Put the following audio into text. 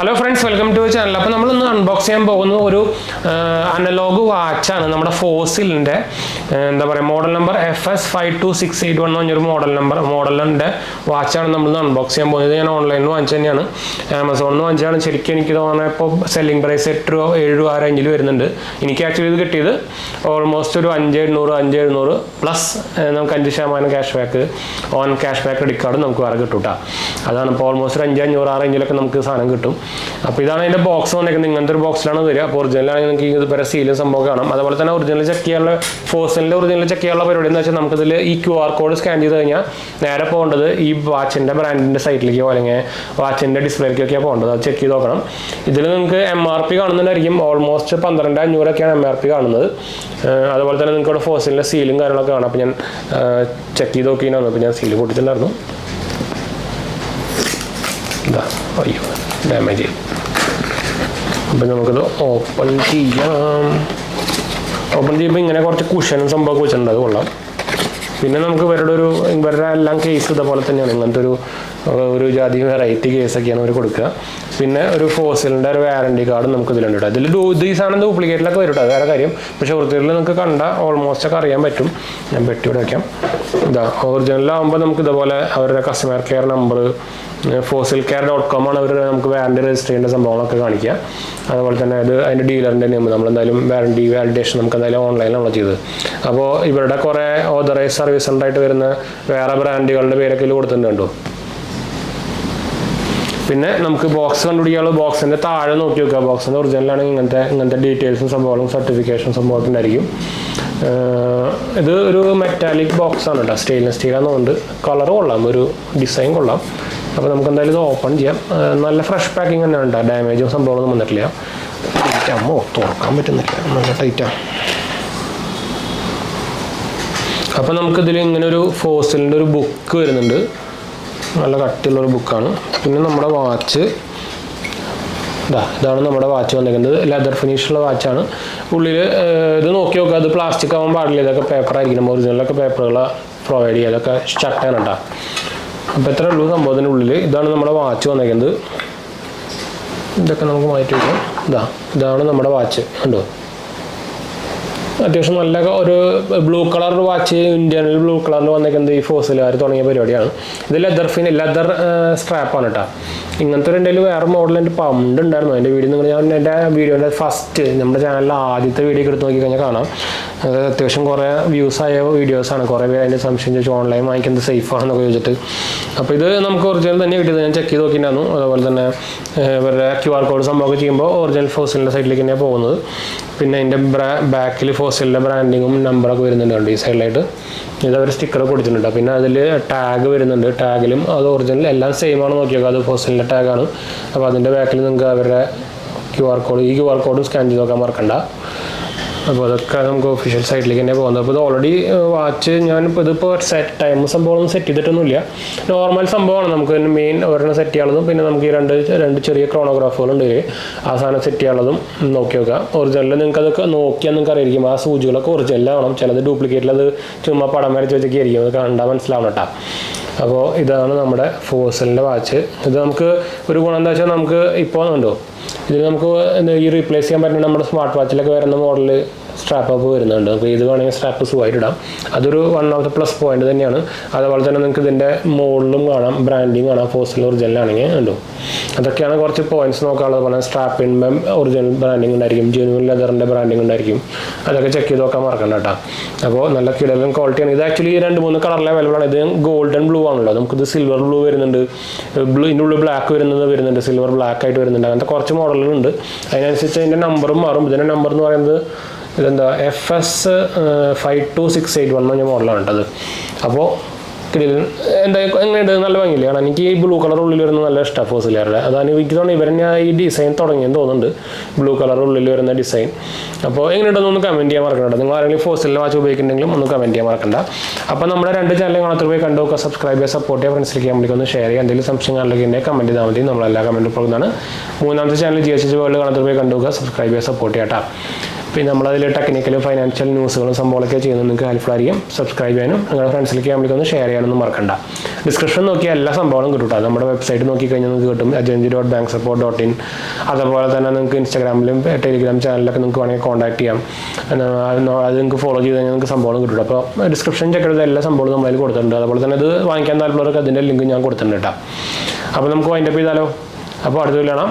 Hello friends, welcome to our channel. അപ്പോൾ നമ്മൾ ഇന്ന് അൺബോക്സ് ചെയ്യാൻ പോകുന്ന ഒരു അനലോഗ് വാച്ചാണ്. നമ്മുടെ ഫോസിലിന്റെ എന്താ പറയുക മോഡൽ നമ്പർ FS52681 എന്ന് പറഞ്ഞൊരു മോഡലിന്റെ വാച്ചാണ് നമ്മൾ അൺബോക്സ് ചെയ്യാൻ പോകുന്നത്. ഞാൻ ഓൺലൈനിൽ വാങ്ങിച്ചു തന്നെയാണ്, ആമസോണിൽ നിന്ന് വാങ്ങിച്ചാണ്. ശരിക്കും എനിക്ക് തോന്നുന്നത് ഇപ്പോൾ സെല്ലിംഗ് പ്രൈസ് 8 രൂപ 7 രൂപ ആ റേഞ്ചിൽ വരുന്നുണ്ട്. എനിക്ക് ആക്ച്വലി ഇത് കിട്ടിയത് ഓൾമോസ്റ്റ് ഒരു 5,700 പ്ലസ് നമുക്ക് 5% cash back on cash back credit card നമുക്ക് വേറെ കിട്ടും കേട്ടോ. അതാണ് ഇപ്പോൾ ഓൾമോസ്റ്റ് 5,500 ആ റേഞ്ചിലൊക്കെ നമുക്ക് സാധനം കിട്ടും. അപ്പോൾ ഇതാണ് അതിൻ്റെ ബോക്സ് വന്നേക്കുന്നത്. ഇങ്ങനത്തെ ഒരു ബോക്സിലാണ് വരിക. അപ്പോൾ ഒറിജിനലാണെങ്കിൽ നിങ്ങൾക്ക് ഇതുവരെ സീലും സംഭവം കാണാം. അതുപോലെ തന്നെ ഒറിജിനൽ ചെക്ക് ചെയ്യാനുള്ള ഫോസിലിൻ്റെ ഒറിജിനൽ ചെക്ക് ചെയ്യാനുള്ള പരിപാടി എന്ന് വെച്ചാൽ നമുക്കിതിൽ ഈ QR കോഡ് സ്കാൻ ചെയ്ത് കഴിഞ്ഞാൽ നേരെ പോകേണ്ടത് ഈ വാച്ചിൻ്റെ ബ്രാൻഡിൻ്റെ സൈറ്റിലേക്കോ അല്ലെങ്കിൽ വാച്ചിൻ്റെ ഡിസ്പ്ലേക്കൊക്കെയാണ് പോകേണ്ടത്. അത് ചെക്ക് ചെയ്ത് നോക്കണം. ഇതിൽ നിങ്ങൾക്ക് MRP കാണുന്നുണ്ടായിരിക്കും. ഓൾമോസ്റ്റ് 12,500ഒക്കെയാണ് MRP കാണുന്നത്. അതുപോലെ തന്നെ നിങ്ങൾക്ക് ഇവിടെ ഫോസിലിൻ്റെ സീലും കാര്യങ്ങളൊക്കെ കാണാം. അപ്പോൾ ഞാൻ ചെക്ക് ചെയ്ത് നോക്കിയിരുന്നു. അപ്പോൾ ഞാൻ സീല് പൊട്ടിച്ചിട്ടുണ്ടായിരുന്നു. ഇതാ അയ്യോ ഡാമേജ് ചെയ്യും. അപ്പം നമുക്കത് ഓപ്പൺ ചെയ്യാം. ഓപ്പൺ ചെയ്യുമ്പോൾ ഇങ്ങനെ കുറച്ച് കുഷനും സംഭവമൊക്കെ വെച്ചിട്ടുണ്ട്, അത് കൊള്ളാം. പിന്നെ നമുക്ക് ഇവരുടെ എല്ലാം കേസ് ഇതേപോലെ തന്നെയാണ്. ഇങ്ങനത്തെ ഒരു ജാതി വെറൈറ്റി കേസൊക്കെയാണ് അവർ കൊടുക്കുക. പിന്നെ ഒരു ഫോസിലിൻ്റെ ഒരു വാറണ്ടി കാർഡ് നമുക്ക് ഇതിലുണ്ട് കേട്ടോ. ഇതിൽ ഈ സാധനം ഡ്യൂപ്ലിക്കേറ്റിലൊക്കെ വരും കേട്ടോ, വേറെ കാര്യം. പക്ഷേ ഒറിജിനലിൽ നിങ്ങൾക്ക് കണ്ടാൽ ഓൾമോസ്റ്റ് ഒക്കെ അറിയാൻ പറ്റും. ഞാൻ പെട്ടിവിടെ വയ്ക്കാം. ഇതാ ഒറിജിനലാകുമ്പോൾ നമുക്ക് ഇതുപോലെ അവരുടെ കസ്റ്റമർ കെയർ നമ്പർ fossilcare.com ആണ് അവർ നമുക്ക് വാറണ്ടി രജിസ്റ്റർ ചെയ്യേണ്ട സംഭവങ്ങളൊക്കെ കാണിക്കുക. അതുപോലെ തന്നെ അതിൻ്റെ ഡീലറിൻ്റെ നെയിം നമ്മളെന്തായാലും വാറണ്ടി വാലിഡേഷൻ നമുക്ക് എന്തായാലും ഓൺലൈനിലാണ് ചെയ്തത്. അപ്പോൾ ഇവരുടെ കുറേ ഓതറൈസ് സർവീസ് സെൻ്ററായിട്ട് വരുന്ന വേറെ ബ്രാൻഡുകളുടെ പേരൊക്കെ ഇതിൽ കൊടുത്തിട്ടുണ്ടോ. പിന്നെ നമുക്ക് ബോക്സ് കണ്ടുപിടിക്കാനുള്ള ബോക്സിൻ്റെ താഴെ നോക്കി വെക്കുക. ബോക്സിൻ്റെ ഒറിജിനലാണെങ്കിൽ ഇങ്ങനത്തെ ഡീറ്റെയിൽസും സംഭവങ്ങളും സർട്ടിഫിക്കേഷൻ സംഭവമൊക്കെ ഉണ്ടായിരിക്കും. ഇത് ഒരു മെറ്റാലിക് ബോക്സാണ് കേട്ടോ, സ്റ്റെയിൻലെസ് സ്റ്റീലാണെന്നുകൊണ്ട് കളർ കൊള്ളാം, ഒരു ഡിസൈൻ കൊള്ളാം. അപ്പോൾ നമുക്ക് എന്തായാലും ഇത് ഓപ്പൺ ചെയ്യാം. നല്ല ഫ്രഷ് പാക്കിംഗ് തന്നെയാണ് കേട്ടോ, ഡാമേജും സംഭവങ്ങളൊന്നും വന്നിട്ടില്ല. ടൈറ്റാകുമ്പോൾ തുറക്കാൻ പറ്റുന്നില്ല, നല്ല ടൈറ്റാണ്. അപ്പോൾ നമുക്കിതിൽ ഇങ്ങനെ ഒരു ഫോസിലിൻ്റെ ഒരു ബുക്ക് വരുന്നുണ്ട്, നല്ല കട്ടിയുള്ളൊരു ബുക്കാണ്. പിന്നെ നമ്മുടെ വാച്ച് ഇതാണ് നമ്മുടെ വാച്ച് വന്നിരിക്കുന്നത്. ലെതർ ഫിനിഷുള്ള വാച്ചാണ്. ഉള്ളിൽ ഇത് നോക്കി നോക്കുക, അത് പ്ലാസ്റ്റിക് ആവാൻ പാടില്ല, ഇതൊക്കെ പേപ്പർ ആയിരിക്കണം. ഒറിജിനലൊക്കെ പേപ്പറുകൾ പ്രൊവൈഡ് ചെയ്യുക, അതൊക്കെ ചട്ടയാണ് കേട്ടോ. അപ്പോൾ എത്ര ഉള്ളൂ സംഭവത്തിൻ്റെ ഉള്ളിൽ. ഇതാണ് നമ്മുടെ വാച്ച് വന്നിരിക്കുന്നത്. ഇതൊക്കെ നമുക്ക് മാറ്റി വയ്ക്കാം. ഇതാണ് നമ്മുടെ വാച്ച് കണ്ടോ. അത്യാവശ്യം നല്ല ഒരു ബ്ലൂ കളർ വാച്ച്, ഇന്ത്യനിൽ ബ്ലൂ കളറിൽ വന്നേക്കുന്നത് ഈ ഫോസിലുകാർ തുടങ്ങിയ പരിപാടിയാണ്. ഇത് ലെതർ സ്ട്രാപ്പാണ് കേട്ടോ. ഇങ്ങനത്തെ എൻ്റെ വേറെ മോഡൽ എൻ്റെ പണ്ട് ഉണ്ടായിരുന്നു. അതിൻ്റെ വീഡിയോ ഞാൻ എൻ്റെ വീഡിയോൻ്റെ ഫസ്റ്റ് നമ്മുടെ ചാനലിൽ ആദ്യത്തെ വീഡിയോ എടുത്ത് നോക്കിക്കഴിഞ്ഞാൽ കാണാം. അത് അത്യാവശ്യം കുറേ വ്യൂസായ വീഡിയോസാണ്. കുറേ പേര് അതിൻ്റെ സംശയം ചോദിച്ചു ഓൺലൈൻ വാങ്ങിക്കുന്നത് സേഫ് ആണെന്നൊക്കെ ചോദിച്ചിട്ട്. അപ്പോൾ ഇത് നമുക്ക് ഒറിജിനൽ തന്നെ കിട്ടിയത്, ഞാൻ ചെക്ക് ചെയ്ത് നോക്കിയിട്ടുണ്ടായിരുന്നു. അതുപോലെ തന്നെ ഇവരുടെ QR കോഡ് സംഭവമൊക്കെ ചെയ്യുമ്പോൾ ഒറിജിനൽ ഫോസിലിൻ്റെ സൈറ്റിലേക്ക് തന്നെയാണ് പോകുന്നത്. പിന്നെ അതിൻ്റെ ബാക്കിൽ ഫോസിലിൻ്റെ ബ്രാൻഡിങ്ങും നമ്പറൊക്കെ വരുന്നുണ്ട് ഈ സൈഡിലായിട്ട്. ഇതവർ സ്റ്റിക്കർ കൊടുത്തിട്ടുണ്ട്. പിന്നെ അതിൽ ടാഗ് വരുന്നുണ്ട്. ടാഗിലും അത് ഒറിജിനൽ എല്ലാം സെയിം ആണ് നോക്കിയൊക്കെ, അത് ഫോസിലിൻ്റെ ടാഗാണ്. അപ്പോൾ അതിൻ്റെ ബാക്കിൽ നിങ്ങൾക്ക് അവരുടെ QR കോഡും സ്കാൻ ചെയ്ത് നോക്കാൻ മറക്കണ്ട. അപ്പോൾ അതൊക്കെ നമുക്ക് ഒഫീഷ്യൽ സൈറ്റിലേക്ക് തന്നെ പോകുന്നത്. അപ്പോൾ ഇത് ഓൾറെഡി വാച്ച് ഇതിപ്പോൾ ടൈം സംഭവമൊന്നും സെറ്റ് ചെയ്തിട്ടൊന്നുമില്ല. നോർമൽ സംഭവമാണ്. നമുക്ക് മെയിൻ ഒരെണ്ണം സെറ്റ് ചെയ്യാനുള്ളതും പിന്നെ നമുക്ക് ഈ രണ്ട് ചെറിയ ക്രോണോഗ്രാഫുകളുണ്ട്. ആ സാധനം സെറ്റ് ചെയ്യാനുള്ളതും നോക്കി നോക്കാം. ഒറിജിനലിൽ നിങ്ങൾക്ക് അതൊക്കെ നോക്കിയാൽ നിങ്ങൾക്ക് അറിയായിരിക്കും. ആ സൂചികളൊക്കെ ഒറിജിനലാവണം. ചിലത് ഡ്യൂപ്ലിക്കേറ്റിൽ അത് ചുമ്മാ പടം വരച്ച് വെച്ചൊക്കെ ആയിരിക്കും, അത് കണ്ടാൽ മനസ്സിലാവണം കേട്ടോ. അപ്പോൾ ഇതാണ് നമ്മുടെ ഫോസിലിൻ്റെ വാച്ച്. ഇത് നമുക്ക് ഒരു ഗുണം എന്താ വെച്ചാൽ നമുക്ക് ഇപ്പോൾ ഉണ്ടോ ഇതിൽ നമുക്ക് ഈ റീപ്ലേസ് ചെയ്യാൻ പറ്റുന്ന നമ്മുടെ സ്മാർട്ട് വാച്ചിലൊക്കെ വരുന്ന മോഡൽ സ്ട്രാപ്പ് അപ്പ് വരുന്നുണ്ട്. നമുക്ക് ഇത് വേണമെങ്കിൽ സ്ട്രാപ്പ് സുഖമായിട്ട് ഇടാം. അതൊരു one of the plus point തന്നെയാണ്. അതുപോലെ തന്നെ നിങ്ങൾക്ക് ഇതിൻ്റെ മോഡലും കാണാം, ബ്രാൻഡിങ് കാണാം. ഫോസിൽ ഒറിജിനലാണെങ്കിൽ ഉണ്ടോ. അതൊക്കെയാണ് കുറച്ച് പോയിന്റ്സ് നോക്കാനുള്ളത്. പോലെ സ്ട്രാപ്പിൻ്റെ ഒറിജിനൽ ബ്രാൻഡിങ് ഉണ്ടായിരിക്കും, ജെനുവൻ ലെതറിൻ്റെ ബ്രാൻഡിങ് ഉണ്ടായിരിക്കും. അതൊക്കെ ചെക്ക് ചെയ്ത് നോക്കാൻ മറക്കണ്ട കേട്ടോ. അപ്പോൾ നല്ല കിടലും ക്വാളിറ്റിയാണ്. ഇത് ആക്ച്വലി 2-3 കളറിൽ അവൈലബിൾ ആണ്. ഇത് ഗോൾഡൻ ബ്ലൂ ആണല്ലോ. നമുക്കിത് സിൽവർ ബ്ലൂ വരുന്നുണ്ട്, ഇതിൻ്റെ ഉള്ളിൽ ബ്ലാക്ക് വരുന്നുണ്ട്, സിൽവർ ബ്ലാക്ക് ആയിട്ട് വരുന്നുണ്ട്. അങ്ങനത്തെ കുറച്ച് മോഡലുകളുണ്ട്. അതിനനുസരിച്ച് അതിൻ്റെ നമ്പറും മാറും. ഇതിൻ്റെ നമ്പർ എന്ന് പറയുന്നത് ഇതെന്താ FS52681 എന്ന് പറഞ്ഞ മോഡലാണ് കേട്ടത്. അപ്പോൾ എങ്ങനെയുണ്ട്, നല്ല ഭംഗിയില്ല കാരണം. എനിക്ക് ഈ ബ്ലൂ കളർ ഉള്ളിൽ വരുന്ന നല്ല ഇഷ്ടമാണ് ഫോസിലുകാരുടെ. അതാണ് എനിക്ക് തോന്നുന്നത് ഇവരെന്നെ ഈ ഡിസൈൻ തുടങ്ങിയെന്ന് തോന്നുന്നുണ്ട്, ബ്ലൂ കളർ ഉള്ളിൽ വരുന്ന ഡിസൈൻ. അപ്പോൾ എങ്ങനെയുണ്ടെന്ന് ഒന്ന് കമൻറ്റ് ചെയ്യാൻ മറക്കണ്ട. നിങ്ങൾ ആരെങ്കിലും ഫോസിലിൻ്റെ വാച്ച് ഉപയോഗിക്കുന്നുണ്ടെങ്കിലും ഒന്ന് കമൻറ്റ് ചെയ്യാൻ മറക്കണ്ട. അപ്പോൾ നമ്മുടെ 2 ചാനലും കാണാത്ത പോയി കണ്ടു നോക്കുക, സബ്സ്ക്രൈബ് ചെയ്യുക, സപ്പോർട്ട് ചെയ്യുക, ഫ്രണ്ട്സിലേക്ക് ചെയ്യാൻ ഒന്ന് ഷെയർ ചെയ്യുക. എന്തെങ്കിലും സംശയങ്ങളിലേക്ക് എന്നെ കമൻറ്റ് ചെയ്താൽ മതി, നമ്മളെല്ലാ കമൻറ്റും പോകുന്നതാണ്. 3-ാമത്തെ ചാനൽ GHH വേൾഡ് കാണാത്ത പോയി കണ്ടു നോക്കുക, സബ്സ്ക്രൈബ് ചെയ്യുക, സപ്പോർട്ട് ചെയ്യാം കേട്ടോ. പിന്നെ നമ്മളതിൽ ടെക്നിക്കലും ഫൈനാൻഷ്യൽ ന്യൂസുകളും സംഭവങ്ങളൊക്കെ ചെയ്യുന്നത് നിങ്ങൾക്ക് ഹെൽപ്ഫുൾ ആയിരിക്കും. സബ്സ്ക്രൈബ് ചെയ്യാനും നിങ്ങളുടെ ഫ്രണ്ട്സിലേക്ക് ഫാമിലിക്ക് ഒന്ന് ഷെയർ ചെയ്യാനൊന്നും മറക്കണ്ട. ഡിസ്ക്രിപ്ഷൻ നോക്കിയാൽ എല്ലാ സംഭവങ്ങളും കിട്ടും. നമ്മുടെ വെബ്സൈറ്റ് നോക്കിക്കഴിഞ്ഞാൽ നിങ്ങൾക്ക് കിട്ടും, agency.banksupport.in. അതുപോലെ തന്നെ നിങ്ങൾക്ക് ഇൻസ്റ്റാഗ്രാമിലും ടെലിഗ്രാം ചാനലിലൊക്കെ നിങ്ങൾക്ക് വേണമെങ്കിൽ കോൺടാക്ട് ചെയ്യാം. അത് നിങ്ങൾക്ക് ഫോളോ ചെയ്ത് കഴിഞ്ഞാൽ നിങ്ങൾക്ക് സംഭവം കിട്ടും. അപ്പോൾ ഡിസ്ക്രിപ്ഷൻ ചെക്ക് ചെയ്ത എല്ലാ സംഭവങ്ങളും നമ്മളതിൽ കൊടുത്തിട്ടുണ്ട്. അതുപോലെ തന്നെ ഇത് വാങ്ങിക്കാൻ താല്പര്യമുള്ളവർക്ക് അതിൻ്റെ ലിങ്ക് ഞാൻ കൊടുത്തിട്ടുണ്ട് കേട്ടോ. അപ്പോൾ നമുക്ക് വൈൻഡപ്പ് ചെയ്താലോ? അപ്പോൾ അടുത്ത കാണാം.